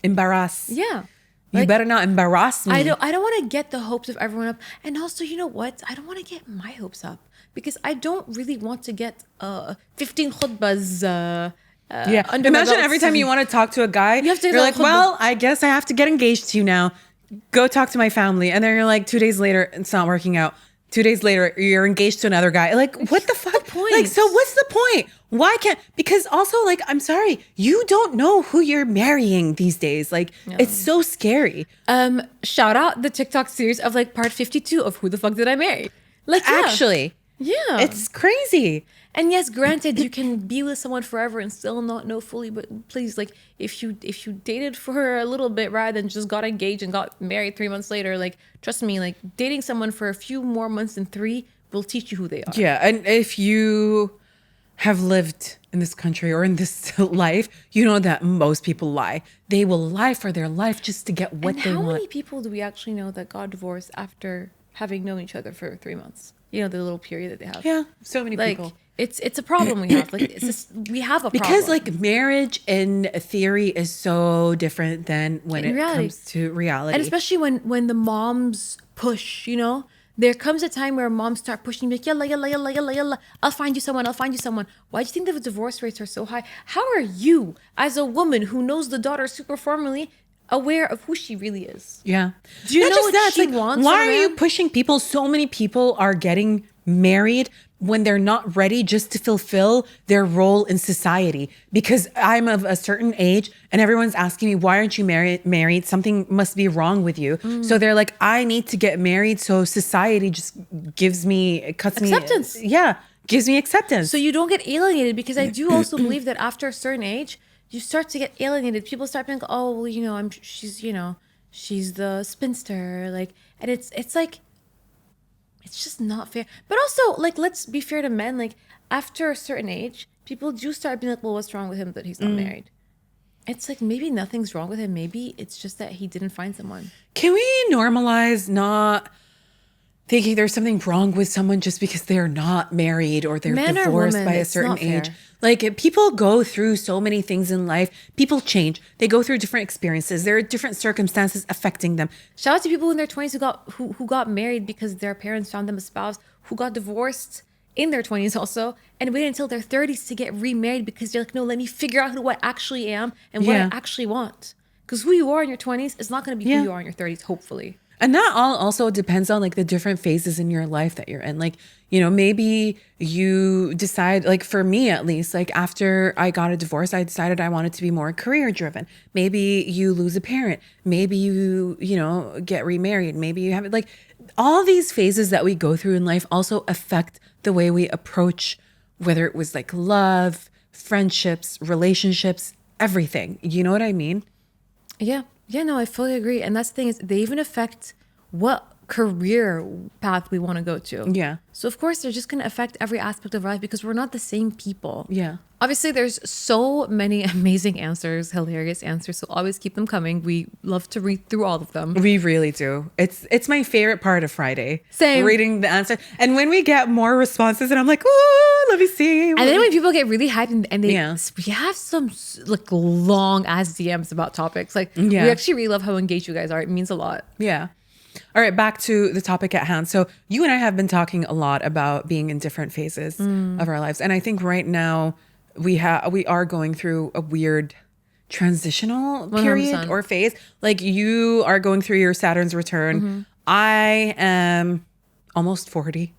Embarrass. Yeah. You better not embarrass me. I don't want to get the hopes of everyone up. And also, you know what? I don't want to get my hopes up because I don't really want to get 15 khutbahs under my Imagine belt. every time you want to talk to a guy, You have to you're like, well, I guess I have to get engaged to you now. Go talk to my family. And then you're like, 2 days later, it's not working out. 2 days later, you're engaged to another guy. Like, what the fuck? point? Like, so what's the point? Why can't, because also, like, I'm sorry, you don't know who you're marrying these days. Like, it's so scary. Shout out the TikTok series of like part 52 of Who the Fuck Did I Marry? Like, yeah. Actually, Yeah. it's crazy. And yes, granted, you can be with someone forever and still not know fully. But please, like, if you dated for a little bit rather than just got engaged and got married 3 months later, like, trust me, like, dating someone for a few more months than 3 will teach you who they are. Yeah, and if you have lived in this country or in this life, you know that most people lie. They will lie for their life just to get what they How want. many people do we actually know that got divorced after having known each other for 3 months? The little period that they have. Yeah, so many Like, people. it's a problem we have. Like, it's just, we have a problem. Because like marriage in theory is so different than when In it reality. comes to reality. And especially when the moms push, there comes a time where moms start pushing, like, yalla, yalla, yalla, yalla, yalla, I'll find you someone. Why do you think the divorce rates are so high? How are you, as a woman who knows the daughter super formally, aware of who she really is? Yeah. Do you Not know just what that, she it's like, wants why from a are you man? pushing people? So many people are getting married when they're not ready just to fulfill their role in society. Because I'm of a certain age and everyone's asking me, why aren't you married? Something must be wrong with you. So they're like, I need to get married. So society just cuts Acceptance. me. Yeah. Gives me acceptance. So you don't get alienated, because I do also believe that after a certain age, you start to get alienated. People start being like, oh, well, she's the spinster. Like, and it's like, it's just not fair. But also, like, let's be fair to men. Like, after a certain age, people do start being like, well, what's wrong with him that he's not married? It's like, maybe nothing's wrong with him. Maybe it's just that he didn't find someone. Can we normalize not thinking there's something wrong with someone just because they're not married or they're Man or divorced woman, by a it's certain not fair. age? Like, people go through so many things in life. People change. They go through different experiences. There are different circumstances affecting them. Shout out to people in their 20s who got married because their parents found them a spouse, who got divorced in their 20s also, and waited until their 30s to get remarried because they're like, no, let me figure out who I actually am and what I actually want. Because who you are in your 20s is not going to be who you are in your 30s, hopefully. And that all also depends on like the different phases in your life that you're in. Like, maybe you decide, like for me at least, like after I got a divorce, I decided I wanted to be more career driven. Maybe you lose a parent. Maybe you get remarried. Maybe you have like all these phases that we go through in life also affect the way we approach, whether it was like love, friendships, relationships, everything. You know what I mean? Yeah. Yeah, no, I fully agree. And that's the thing is they even affect what career path we want to go to. Yeah. So of course they're just going to affect every aspect of our life because we're not the same people. Yeah. Obviously there's so many amazing answers, hilarious answers. So always keep them coming. We love to read through all of them. We really do. It's my favorite part of Friday. Same. Reading the answer. And when we get more responses and I'm like, oh, let me see. And then when people get really hyped and they Yeah. we have some like long ass DMs about topics. Like Yeah. we actually really love how engaged you guys are. It means a lot. Yeah. All right, back to the topic at hand. So you and I have been talking a lot about being in different phases of our lives. And I think right now we are going through a weird transitional period 100%. or phase. Like you are going through your Saturn's return. I am almost 40.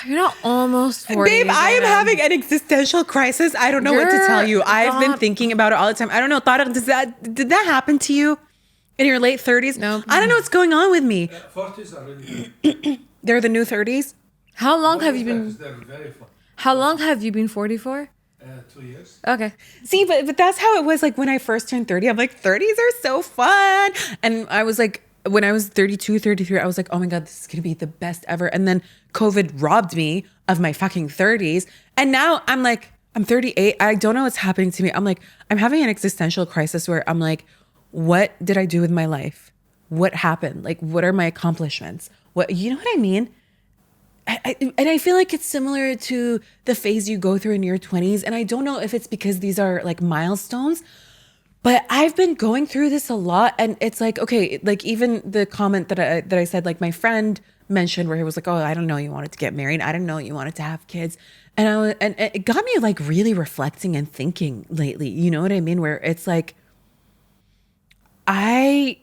You're not almost 40. Babe, I am Zainab. having an existential crisis. I don't know what to tell you. You're I've been not- thinking about it all the time. I don't know. Did that happen to you in your late 30s? No. I don't know what's going on with me. 40s are really good. They're the new 30s. How long have What you is that? been? Is they're very fun. How long have you been 40 for? 2 years. Okay. See, but that's how it was like when I first turned 30. I'm like, 30s are so fun. And I was like, when I was 32, 33, I was like, oh my God, this is going to be the best ever. And then COVID robbed me of my fucking 30s. And now I'm like, I'm 38. I don't know what's happening to me. I'm like, I'm having an existential crisis where I'm like, what did I do with my life? What happened? Like, what are my accomplishments? What, you know what I mean? And I feel like it's similar to the phase you go through in your 20s. And I don't know if it's because these are like milestones, but I've been going through this a lot. And it's like, okay, like even the comment that I said, like my friend mentioned where he was like, oh, I don't know you wanted to get married. I didn't know you wanted to have kids. And it got me like really reflecting and thinking lately. You know what I mean? Where it's like, I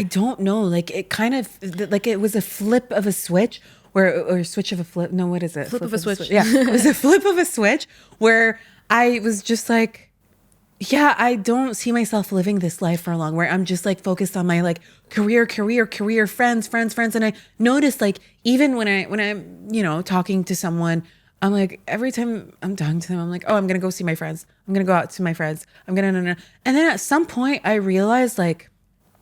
don't know. Like it kind of like it was a flip of a switch or switch of a flip. No, what is it? Flip of a switch. Yeah. It was a flip of a switch where I was just like, yeah, I don't see myself living this life for long, where I'm just like focused on my like career, friends. And I noticed like, even when I'm, you know, talking to someone, I'm like, every time I'm talking to them, I'm like, oh, I'm going to go see my friends. I'm going to go out to my friends. I'm going to, and then at some point I realized like,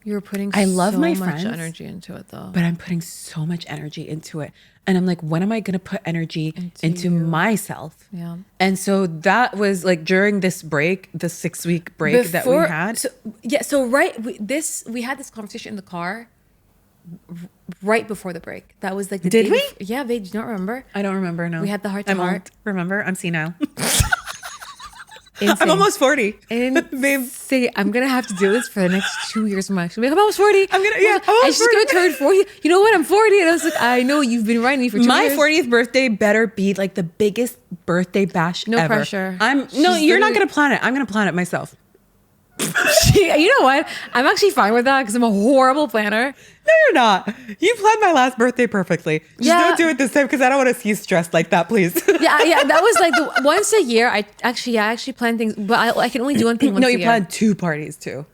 You're putting I love so my much friends, energy into it though. but I'm putting so much energy into it. And I'm like, when am I going to put energy into you. myself? Yeah. And so that was like during this break, the 6-week break that we had. So we had this conversation in the car right before the break. That was like the Did day we? Yeah, they do not remember. I don't remember. No, We had the heart to I'm heart. old. Remember, I'm senile. Insane. I'm almost 40. And Babe. say I'm gonna have to do this for the next 2 years. I'm almost 40. I'm I almost just 40. gonna turn 40. You know what? I'm 40, and I was like, I know you've been writing me for 2 My years. 40th birthday better be like the biggest birthday bash No ever. pressure. No, She's you're not literally- gonna plan it. I'm gonna plan it myself. You know what? I'm actually fine with that because I'm a horrible planner. No, you're not. You planned my last birthday perfectly. Just Yeah. don't do it this time because I don't want to see you stressed like that, please. Yeah. That was like the once a year. I actually plan things, but I can only do one thing once No, a you year. planned 2 parties too.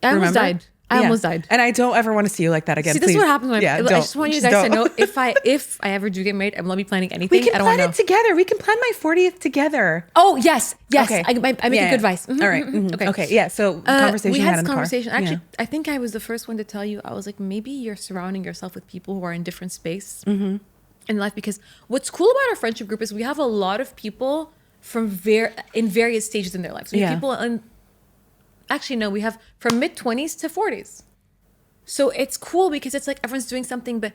I almost Remember? died. I Yeah. almost died. And I don't ever want to see you like that again. See, this is please. what happens when I don't. just want you guys to know if I ever do get married, I'm not be planning anything. We can I don't plan want it to know. together. We can plan my 40th together. Oh yes. Okay. I make a good advice. Mhm, All right. mhm, Mhm. Okay. Yeah. So conversation we we had had this in the car. conversation. Actually, Yeah. I think I was the first one to tell you. I was like, maybe you're surrounding yourself with people who are in different space Mm-hmm. in life. Because what's cool about our friendship group is we have a lot of people from in various stages in their life. So we have Yeah. people in. Actually, no, we have from mid-20s to 40s. So it's cool because it's like everyone's doing something, but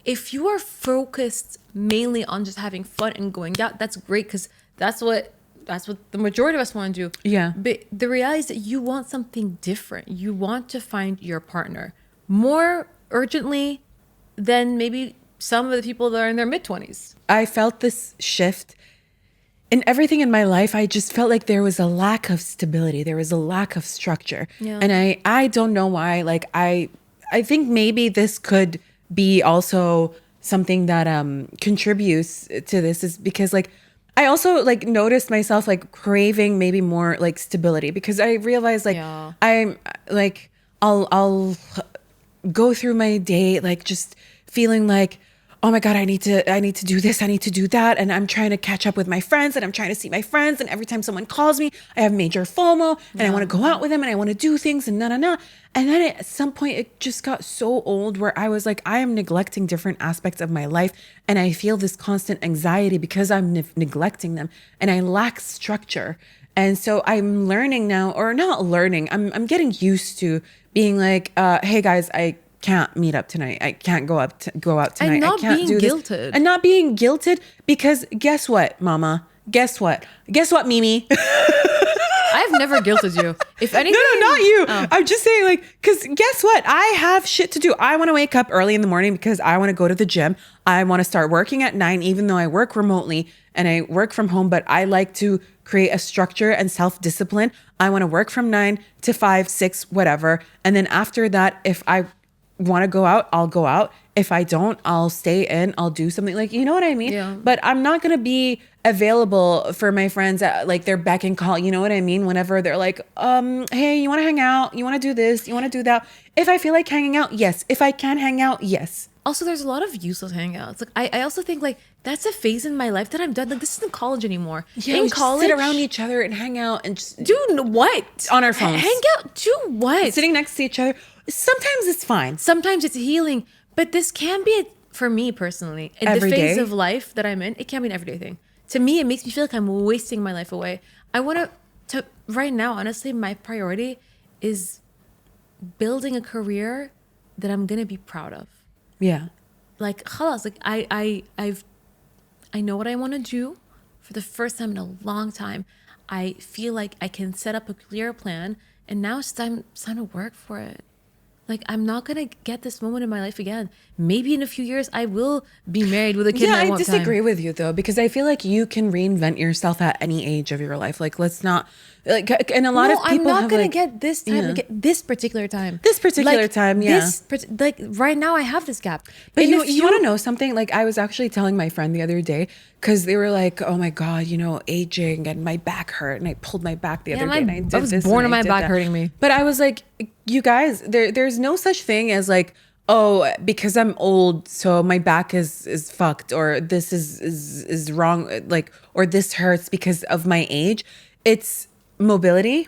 if you are focused mainly on just having fun and going out, that's great because that's what the majority of us want to do. Yeah. But the reality is that you want something different. You want to find your partner more urgently than maybe some of the people that are in their mid-20s. I felt this shift in everything in my life. I just felt like there was a lack of stability. There was a lack of structure. Yeah. And I don't know why. Like I think maybe this could be also something that contributes to this, is because like I also like noticed myself like craving maybe more like stability, because I realized like Yeah. I'm like I'll go through my day like just feeling like, oh my God, I need to do this. I need to do that. And I'm trying to catch up with my friends and I'm trying to see my friends. And every time someone calls me, I have major FOMO and I want to go out with them and I want to do things and na. And then at some point it just got so old where I was like, I am neglecting different aspects of my life. And I feel this constant anxiety because I'm neglecting them and I lack structure. And so I'm learning now, or not learning, I'm getting used to being like, hey guys, I can't meet up tonight. I can't go out tonight. And not I can't being do this. guilted. And not being guilted because guess what, mama? Guess what? Guess what, Mimi? I've never guilted you. If anything, No, not you. Oh. I'm just saying, like, because guess what? I have shit to do. I want to wake up early in the morning because I want to go to the gym. I want to start working at 9, even though I work remotely and I work from home, but I like to create a structure and self-discipline. I want to work from 9 to 5, 6, whatever. And then after that, if I want to go out, I'll go out. If I don't, I'll stay in. I'll do something, like, you know what I mean? Yeah. But I'm not going to be available for my friends at like their beck and call. You know what I mean? Whenever they're like, hey, you want to hang out? You want to do this? You want to do that? If I feel like hanging out, yes. If I can hang out, yes. Also, there's a lot of useless hangouts. Like I also think like that's a phase in my life that I'm done. Like this isn't college anymore. Yeah, in we just college, sit around each other and hang out and just do what on our phones. Hang out. Do what? Sitting next to each other. Sometimes it's fine. Sometimes it's healing, but this can be for me personally. In Every the phase day? of life that I'm in, it can be an everyday thing. To me, it makes me feel like I'm wasting my life away. I want to right now. Honestly, my priority is building a career that I'm gonna be proud of. Yeah. Like khalas, like I know what I want to do for the first time in a long time. I feel like I can set up a clear plan, and now it's time to work for it. Like I'm not gonna get this moment in my life again. Maybe in a few years I will be married with a kid. Yeah, and I want disagree time. with you though, because I feel like you can reinvent yourself at any age of your life. Like, let's not like, and a lot No, of people I'm not have gonna like, get this time. yeah. Get this particular time. This particular time, yeah. Like right now, I have this gap. But In a you want to know something? Like, I was actually telling my friend the other day because they were like, "Oh my God, aging and my back hurt," and I pulled my back the other day, and I did I was this born and with I my did back that. hurting me. But I was like, you guys, there's no such thing as like, oh, because I'm old, so my back is fucked, or this is wrong, like, or this hurts because of my age. It's mobility.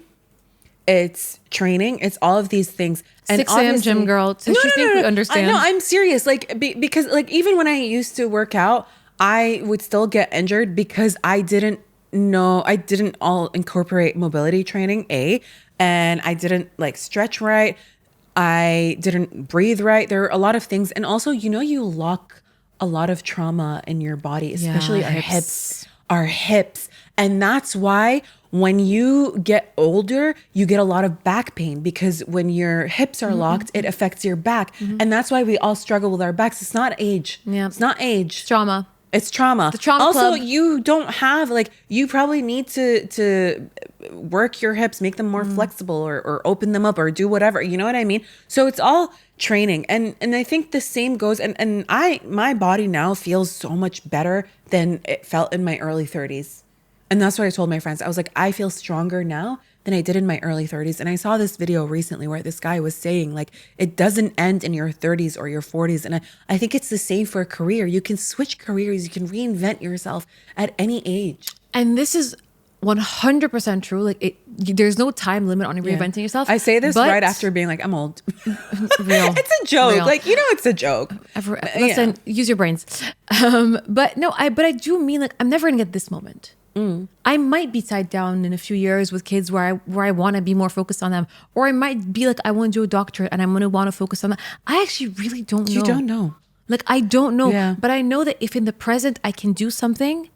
It's training. It's all of these things. And 6 a.m. obviously- gym girl. So you think we understand? I know. I'm serious. Like because like even when I used to work out, I would still get injured because I didn't all incorporate mobility training. And I didn't like stretch right. I didn't breathe right. There are a lot of things, and also you lock a lot of trauma in your body, especially Yeah, our hips. And that's why when you get older, you get a lot of back pain because when your hips are locked, it affects your back. And that's why we all struggle with our backs. It's not age. Yeah. It's not age. Trauma. It's trauma. The trauma also, club. you don't have you probably need to work your hips, make them more flexible or open them up or do whatever. You know what I mean? So it's all training. And I think the same goes and my body now feels so much better than it felt in my early 30s. And that's what I told my friends. I was like, I feel stronger now than I did in my early 30s. And I saw this video recently where this guy was saying like, it doesn't end in your 30s or your 40s. And I think it's the same for a career. You can switch careers. You can reinvent yourself at any age. And this is 100% true. Like there's no time limit on reinventing yourself. I say this but- right after being like, I'm old. Real. It's a joke. Real. Like, it's a joke. Listen, use your brains. But no, but I do mean like I'm never gonna get this moment. I might be tied down in a few years with kids where I want to be more focused on them, or I might be like I want to do a doctorate and I'm gonna want to focus on that. I actually really don't know. You don't know. Like I don't know. Yeah. But I know that if in the present I can do something,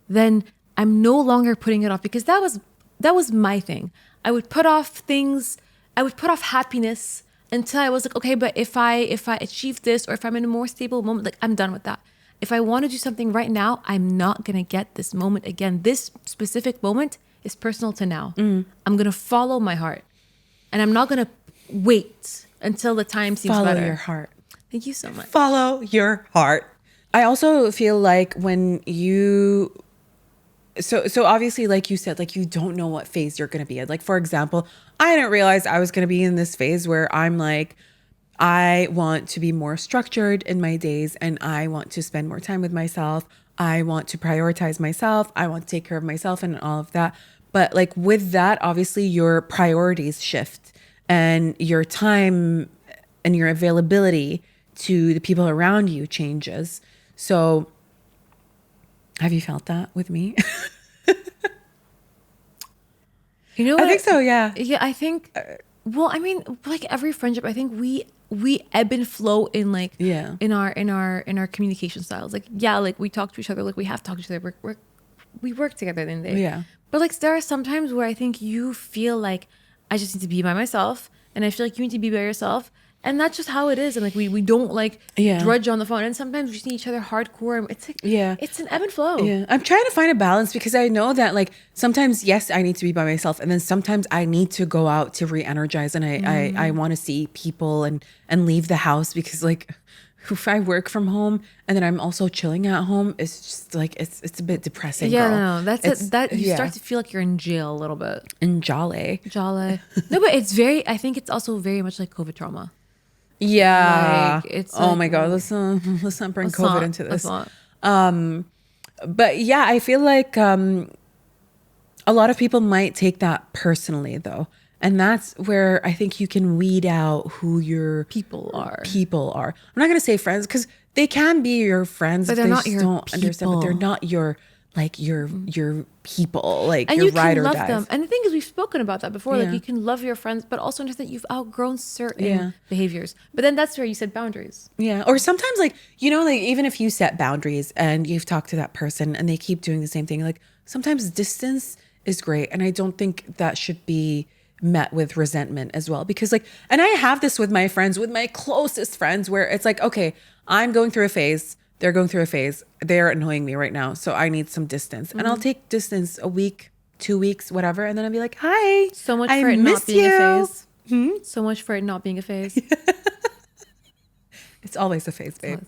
then I'm no longer putting it off because that was my thing. I would put off things. I would put off happiness until I was like, okay, but if I achieve this or if I'm in a more stable moment, like I'm done with that. If I want to do something right now, I'm not going to get this moment again. This specific moment is personal to now. I'm going to follow my heart. And I'm not going to wait until the time seems Follow better. your heart. Thank you so much. Follow your heart. I also feel like when you... So obviously, like you said, like you don't know what phase you're going to be in. Like, for example, I didn't realize I was going to be in this phase where I'm like, I want to be more structured in my days and I want to spend more time with myself. I want to prioritize myself. I want to take care of myself and all of that. But like with that, obviously your priorities shift and your time and your availability to the people around you changes. So have you felt that with me? You know I what? think so, yeah. Yeah, I think. Well, I mean, like every friendship, I think we ebb and flow in like Yeah. in our communication styles. Like yeah, like we talk to each other, like we have talked to each other. We work together in the day. Yeah. But like there are some times where I think you feel like I just need to be by myself, and I feel like you need to be by yourself. And that's just how it is. And like we don't like Yeah. drudge on the phone. And sometimes we see each other hardcore. It's like Yeah. it's an ebb and flow. Yeah. I'm trying to find a balance because I know that like sometimes, yes, I need to be by myself. And then sometimes I need to go out to re-energize and I want to see people and leave the house because like if I work from home and then I'm also chilling at home, it's just like, it's a bit depressing. Yeah, girl. no, that's It's- it. That you yeah. start to feel like you're in jail a little bit. And jolly. Jolly. No, but it's very. I think it's also very much like COVID trauma. Yeah. Like, it's oh like- my God. Let's not bring Let's COVID not- into let's this. not. But yeah, I feel like a lot of people might take that personally though. And that's where I think you can weed out who your People are. I'm not going to say friends because they can be your friends, But if they're they not just your don't understand, but they're people. not your people, like And your you ride can or love dies. them. And the thing is, we've spoken about that before. Yeah. Like you can love your friends, but also understand that you've outgrown certain Yeah. behaviors. But then that's where you said boundaries. Yeah. Or sometimes like, you know, like even if you set boundaries and you've talked to that person and they keep doing the same thing, like sometimes distance is great. And I don't think that should be met with resentment as well. Because like, and I have this with my friends, with my closest friends, where it's like, okay, I'm going through a phase. They're going through a phase. They're annoying me right now. So I need some distance. And I'll take distance a week, 2 weeks, whatever. And then I'll be like, hi. So much I for it miss not being you. a phase. So much for it not being a phase. It's always a phase, babe.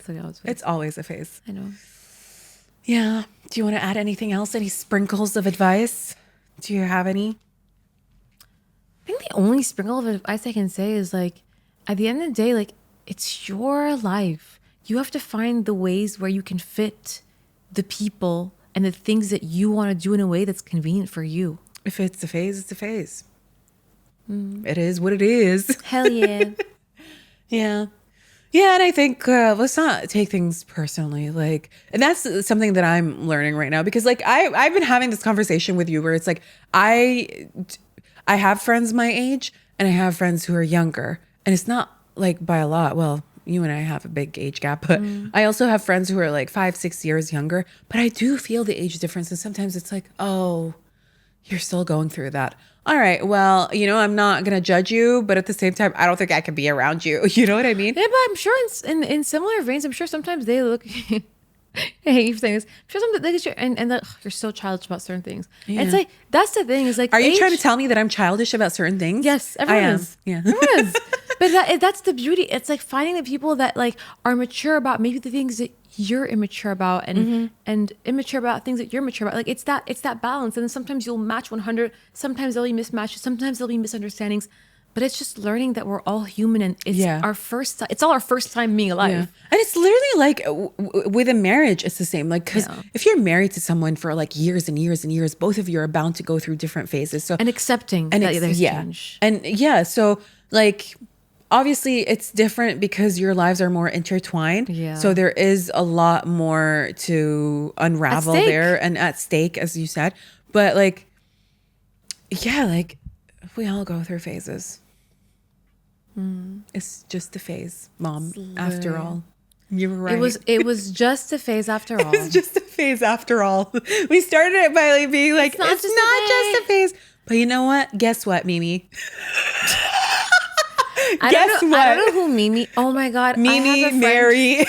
It's always a phase. I know. Yeah. Do you want to add anything else? Any sprinkles of advice? Do you have any? I think the only sprinkle of advice I can say is like, at the end of the day, like it's your life. You have to find the ways where you can fit the people and the things that you want to do in a way that's convenient for you. If it's a phase, it's a phase. It is what it is. Hell yeah. Yeah. Yeah. And I think let's not take things personally. Like, and that's something that I'm learning right now because like I've been having this conversation with you where it's like I have friends my age and I have friends who are younger. And it's not like by a lot. Well, you and I have a big age gap, but I also have friends who are like 5-6 years younger. But I do feel the age difference. And sometimes it's like, oh, you're still going through that. All right, well, you know, I'm not going to judge you, but at the same time, I don't think I can be around you. You know what I mean? Yeah, but I'm sure in similar veins, I'm sure sometimes they look. I hate you saying this. I'm sure sometimes they get you and you're so childish about certain things. And it's Yeah. like that's the thing. Is like, Are you age- trying to tell me that I'm childish about certain things? Yes, I everyone am. is. Yeah. Everyone is. But that's the beauty. It's like finding the people that like are mature about maybe the things that you're immature about and immature about things that you're mature about. Like it's that balance. And then sometimes you'll match 100. Sometimes there'll be mismatches. Sometimes there'll be misunderstandings. But it's just learning that we're all human and it's Yeah. our first. It's all our first time being alive. Yeah. And it's literally like with a marriage, it's the same. Like, because Yeah. if you're married to someone for like years and years and years, both of you are bound to go through different phases. So And accepting that there's change. And yeah, so like obviously it's different because your lives are more intertwined. Yeah. So there is a lot more to unravel stake. there and at stake, as you said. But like, yeah, like we all go through phases. It's just a phase, Mom. After all, you were right. It was just a phase after all. It's just a phase after all. We started it by like being like, it's not just a just a phase. But you know what? Guess what, Mimi? I don't know who Mimi. Oh my God. I have Mimi, a friend- Mary.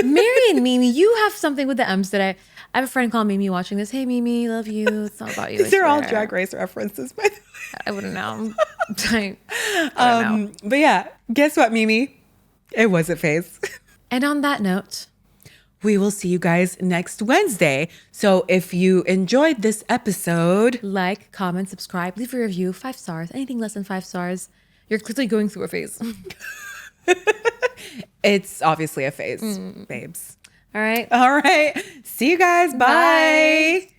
Mary and Mimi, you have something with the M's today. I have a friend called Mimi watching this. Hey, Mimi, love you. It's not about you. I They're all swear. Drag Race references, by the way. I wouldn't know. I don't know. But yeah, guess what, Mimi? It was a phase. And on that note, We will see you guys next Wednesday. So if you enjoyed this episode, like, comment, subscribe, leave a review, 5 stars. Anything less than 5 stars, you're clearly going through a phase. It's obviously a phase, babes. All right. All right. See you guys. Bye. Bye.